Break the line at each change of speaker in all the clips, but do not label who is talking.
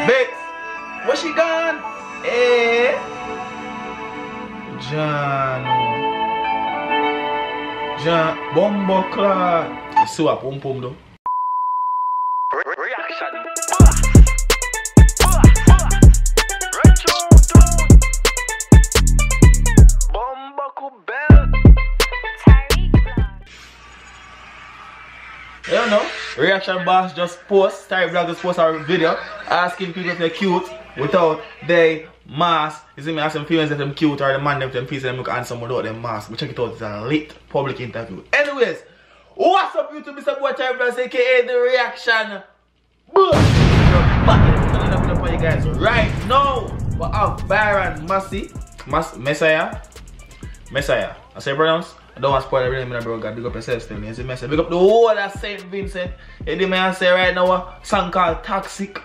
Bex, where she gone? Eh? John, Bumbo Clark. You see what pum pum though?
Reaction.
You don't know, Reaction Boss just post, TyrekeReacts just post our video asking people if they're cute without their mask. You see me ask some females if they're cute or the man if them pieces them look handsome without their mask. But check it out, it's a lit public interview. Anyways, what's up YouTube? It's your boy TyrekeReacts aka The Reaction. Boom! Back for you guys right now. We have Byron Messia. I say pronounce. I don't want to spoil everything, bro. God, big up yourself still. You see me? Big up the whole of St. Vincent. You hear me say right now a song called Toxic.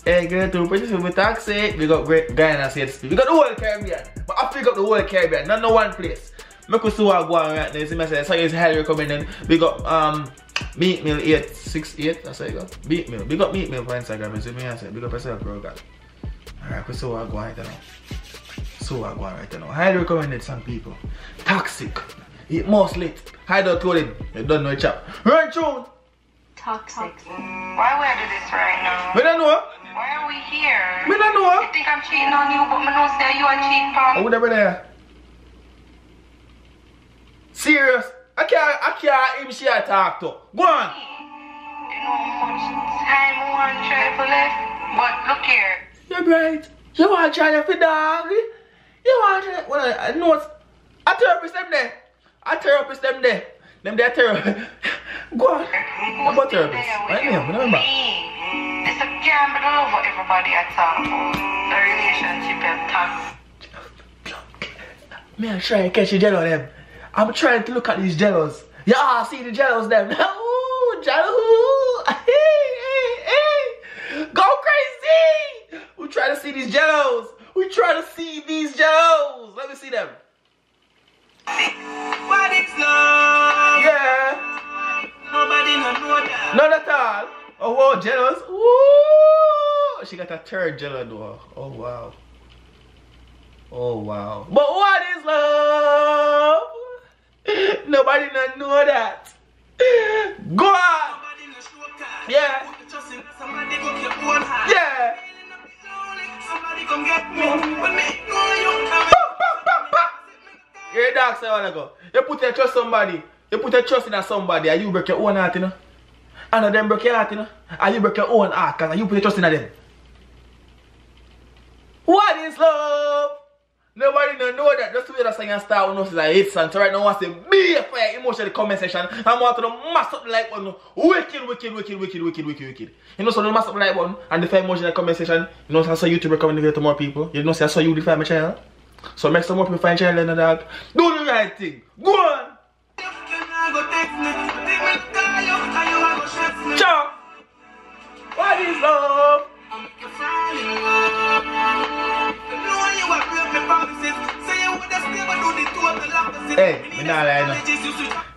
Hey, girl, to pretty feel with Toxic. Big up Guyana say it. We got the whole Caribbean. But I pick up the whole Caribbean, not no one place. Make us see what go on right now. You see me? The song is highly recommended. Big up Meat Meal 868. That's how you go. Meat Meal. Big up Meat Meal for Instagram. You see me? Big up yourself, bro. God. Alright, we see what go on right now. So I go on right now. Highly recommended some people. Toxic. It must lit. Hide out clothing. You don't know a chap. Run tune.
Toxic. Why would I do this right now?
We don't know.
Why are we here?
We don't know.
You think I'm cheating on you, but I don't say you are cheating on me.
Oh, whatever there. Serious. I can't even see her talk to. Go on.
You know how much time I want to try for left? But look here.
You're right. You want to try to fit dog? You want to try? Well, I know it's a therapist them there. A therapist them there. Them there therapist. Go on. What about therapist? I know, remember.
It's a gamble over everybody at all. The relationship and toxic.
Me, I'm trying to catch the jello them. I'm trying to look at these jellos. Yeah, see the jellos them. Ooh, jello. Hey. Go crazy. We try to see these jellos. We try to see these jellos. Let me see them.
What is love?
Yeah.
Nobody know that.
Not at all. Oh, wow, jealous. Ooh. She got a third jello though. Oh, wow. Oh, wow. But what is love? Nobody not know that. Go on. Yeah. Yeah.
Somebody come get me.
Your dog say a while ago. You put your trust somebody. You put your trust in somebody and you break your own heart, you know. And them break your heart, you know. And you break your own heart because you put your trust in them. What is love? Nobody don't know that. Just the way that song start with us is a hit song. So right now I want to say be a fire emotion in the comment section. I want to mass up the like button. Wicked. You know, so mass up the like button and the fire emotion in the comment section. You know, so I saw YouTube recommend the video to more people. You know, so I saw you define my channel. So make some more people find channel in the dog. Do the right thing. Go on. Ciao. What is love? Hey, me not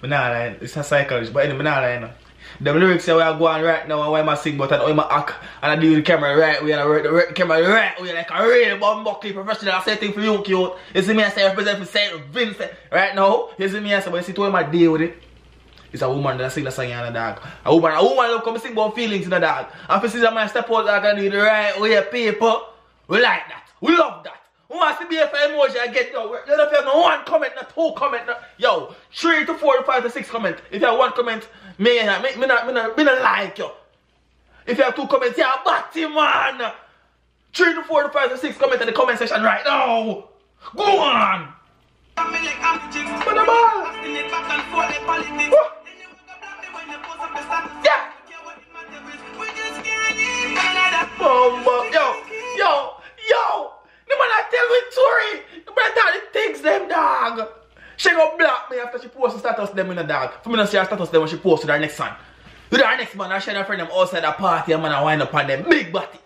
lying. It's a psychologist, but anyway, me not lying. The lyrics say we are going right now and why I sing but I know I act and I do the camera right way and I work the camera right way like a real bumbucky professional. I say thing for you cute. You see me I say I represent for St. Vincent right now. You see me I say but you see to him I deal with it. It's a woman that sing the song in the dog. A woman love come sing about feelings in the dog. And if you see that man step out and do the right way people, we like that. We love that. Who wants to be a fan emoji and get yo? You don't have no one comment, not two comment, yo, 3 to 4 to 5 to 6 comment. If you have one comment, me not like you. If you have 2 comments, you're a batty man. 3 to 4 to 5 to 6 comment in the comment section right now. Go on. For the ball. Yeah. Yo. The man I tell me story. The man tell the things them dog. She go block me after she post the status them in the dog. For me not see her status them when she post with her next son. With her next man, I share her friend them outside the party and man I wind up on them big body.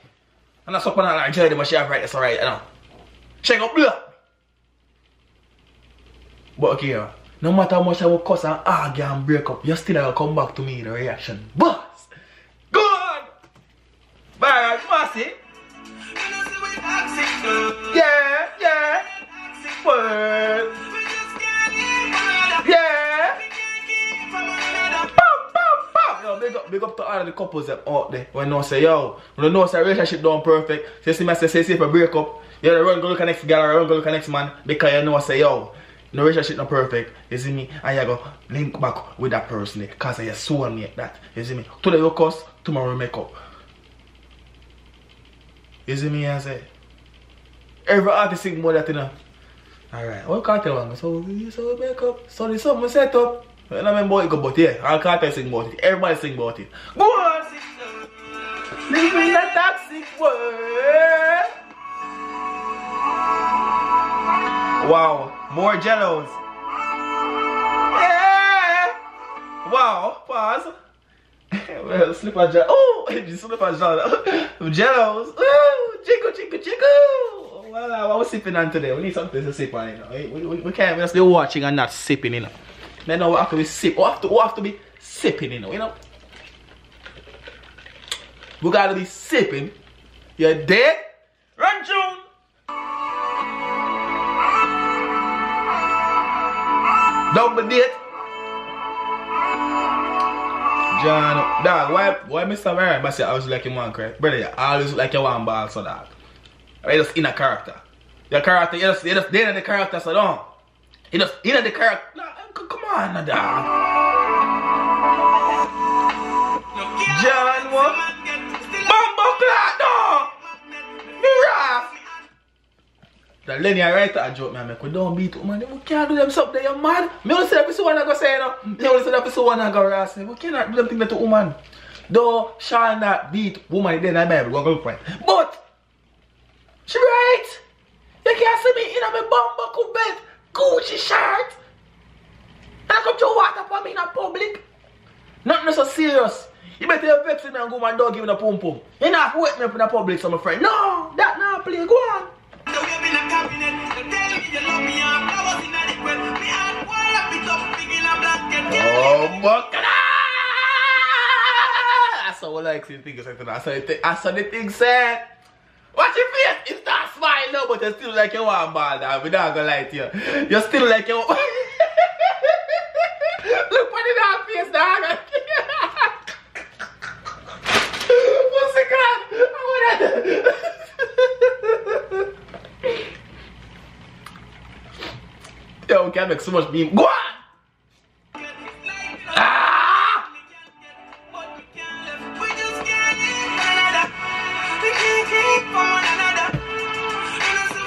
And I suck on her and enjoy them but she have right, that's alright, you know. She go block me. But okay, no matter how much I will cuss and argue and break up, you still have to come back to me the reaction. Boss! Good! Byron Messia, big up to all of the couples that out there when they say, yo, when they know say relationship done perfect, so you see me say if a break up, you run go look at next girl or run go look at next man because you know say, yo, no relationship not perfect, you see me, and you go link back with that person because you soulmate that, you see me. Today you cuss, tomorrow you make up. You see me, I say. Every artist sing more that, you know. Alright, what cartel one? So we make up, so there's something set up. I don't remember what it go, but yeah, all cartel sing about it. Everybody sing about it. Go on! Living in a toxic world. Wow, more jellos. Yeah! Wow, pause. Well, slip a jello. Oh, you slip a jello. Jellos. Oh, jiggle, jiggle, jiggle. Well, what we sipping on today? We need something to sip on, you know. We can't just be watching and not sipping, you know. Then we have to be sip. We have to be sipping, you know. We gotta be sipping. You're dead? Run, June! Double date. John, dog, why Mr. Byron Messia always like you man cry? Brother, you always look like you want ball, so dog. You just in a character. Your character, you just there in the character, so don't. You just in the character. Nah, come on, dog. John, what? Bumbo clock, no! Mirror! The Lenny I write a joke, man, make we don't beat man. We can't do them something, you're mad. Me only say episode one I go say, no. Me only say episode one I go ask. We cannot do them things to woman. Though shall not beat woman then I Bible, we're going to fight. But she right. You can't see me in a bumbuckle bed, Gucci shirt. And I come to water for me in a public. Nothing so serious. You better have vex me and go and dog give me a pum pum. You not wake me up in a public, so my friend. No, that not play. Go on. Oh, but that's how I like seeing things like that. I saw the thing said. Watch your face. It's not smiling now, but you're still like you want ball, dog. We're not gonna lie to you. You're still like you want. Look at the dog face, dog. What's the god? Yo, we can't make so much beam. Go on! Ah!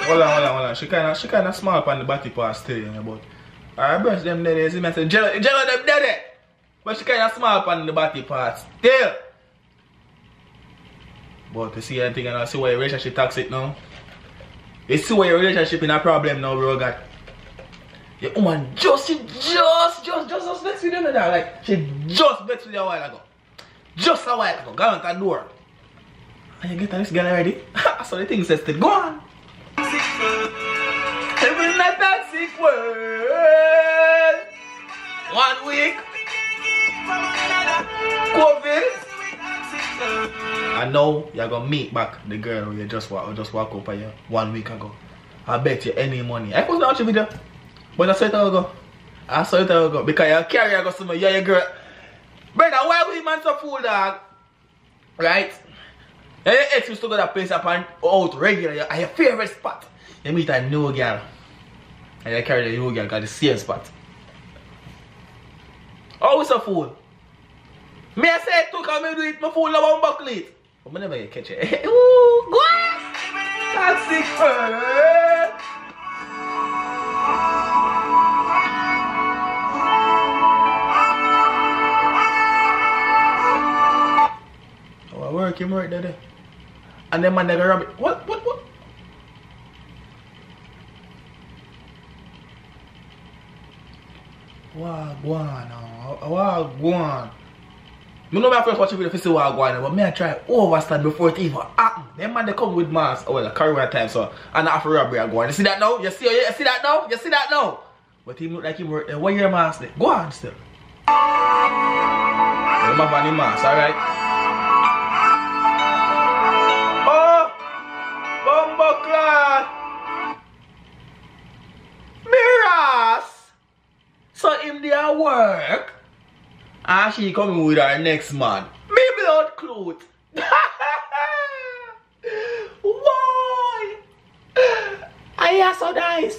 Hold on. She kinda small up on the body part still, you know, but I brush them there, you see me say, jello them there. But she kinda small up on the body part still. But you see anything and I see why your relationship toxic now. You see why your relationship in a problem now, bro, God. Your woman just vexed with you, know that? Like, she just vexed with you a while ago. Just a while ago. Go on the door. And you get on this girl already? So the thing says, go on. Living in a toxic world. 1 week. COVID. I know you're gonna meet back the girl you just walk up on you 1 week ago. I bet you any money. I was not watching video. But I saw it all go. Because you carry I go to me, yeah, your girl. Brother, why we man so fool, dog? Right? Your ex used to go to that place up and out regular at your favorite spot. You meet a new girl. And you carry the new girl got the same spot. Always a fool. Me I say it too, because me do it, my fool love buckle it. But I never get catch it. Ooh, go on! That's it, Work there. And then man never rabbit. What? Wagwan. Me know my first watch a video to see wagwan, but me I try overstand before it even happen. Them man they come with mask. Oh well, career time so and after robbery I go on. You see that now? You see that now? But he look like he work there. What your mask there? Go on still. You have any mask, alright? Bumbleclad Mirrors. So him there work and she coming with her next man. clue. Why? I are so nice.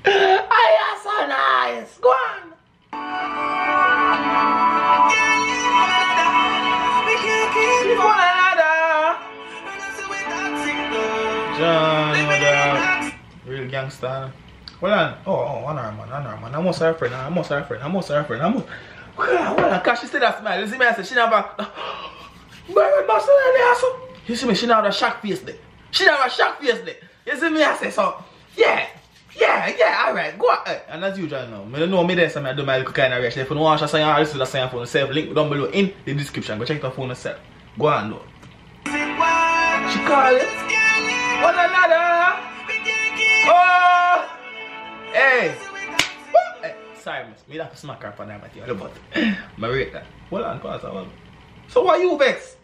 I are so nice. Go on. Keep one another. John, real gangster. Hold on. Oh, honor man. I'm almost her friend. Hold on, cause she still that smile. You see me, I said she never. Byron Messia, you see me, she never have a shock face there. You see me, I say so. Yeah, alright, go on. And as usual now, I don't know me there, so I do my little kind of reaction. If you don't want to say this is the same phone yourself, link down below in the description. Go check the phone yourself. Go on though. She call it one another. Oh, hey. Sorry, miss. Me have to smack her up on that material, but I rate that. Hold on, pause. So why you vex?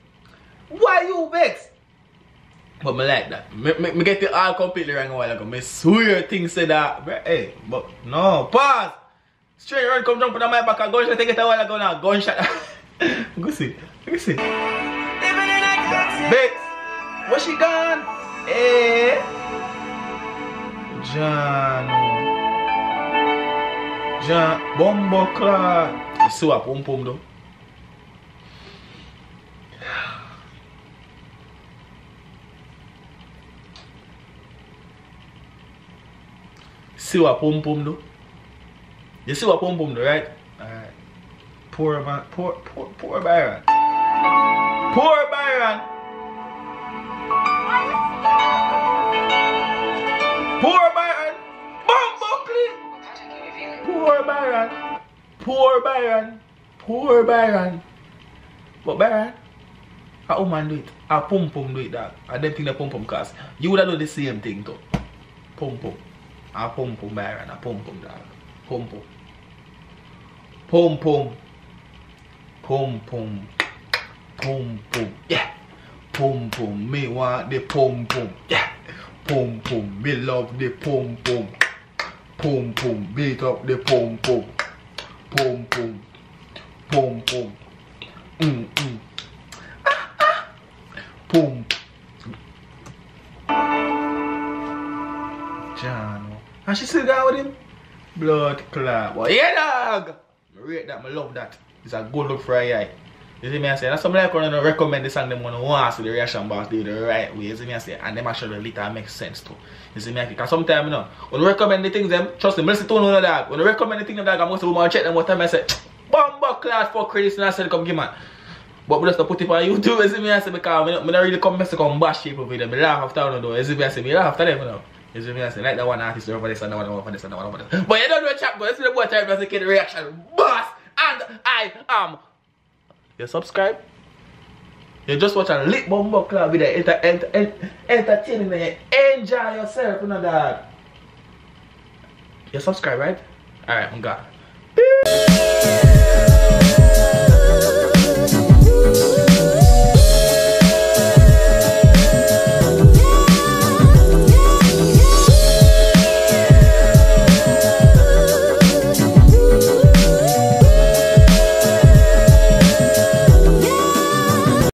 But me like that. Me get it all completely wrong a while ago. Me swear things say that. Hey, but no, pause. Straight run come jump on my back and gunshot. Take it a while ago now. Gunshot. Go see. Vex, where she gone? Hey, John, Bombo Clark. You see what pum though? See what pum though? You see what pum though, right? Alright. Poor Byron. Poor Byron. Poor Byron. But Byron, a woman do it. A pum do it, dog. I don't think the pum cause you would have done the same thing too. Pum. A pum Byron. A pum dog. Pum. Yeah. Pum. Me want the pum. Yeah. Pum. Me love the pum. Pum. Beat up the pum. Pum. Pum. John. And she still down with him? Blood clot. But yeah, dog. I rate that. I love that. It's a good look for a eye. You see me I say? That's something like when I recommend the song them when I want to see the reaction box do the right way. You see me I say? And them actually little makes sense too. You see me I say? Because sometimes you know, when I recommend the things them, trust me, listen to one of that. When I recommend the things them dog, I'm going to check them what time I say, Bomba class for credits and I said come give man. But we just put it on YouTube, you see me I say, because I don't really come to come bash people with them. I laugh after one though. You see me I say, I laugh after them you know. You see me I say, like that one artist over this and that one over this and that one over this. But you don't know chat, but you see the boy TyrekeReacts boss. And I am. You subscribe? You just watch a lit Bomba Club video, entertaining and you enjoy yourself, you know dog. You subscribe, right? Alright, I'm gone.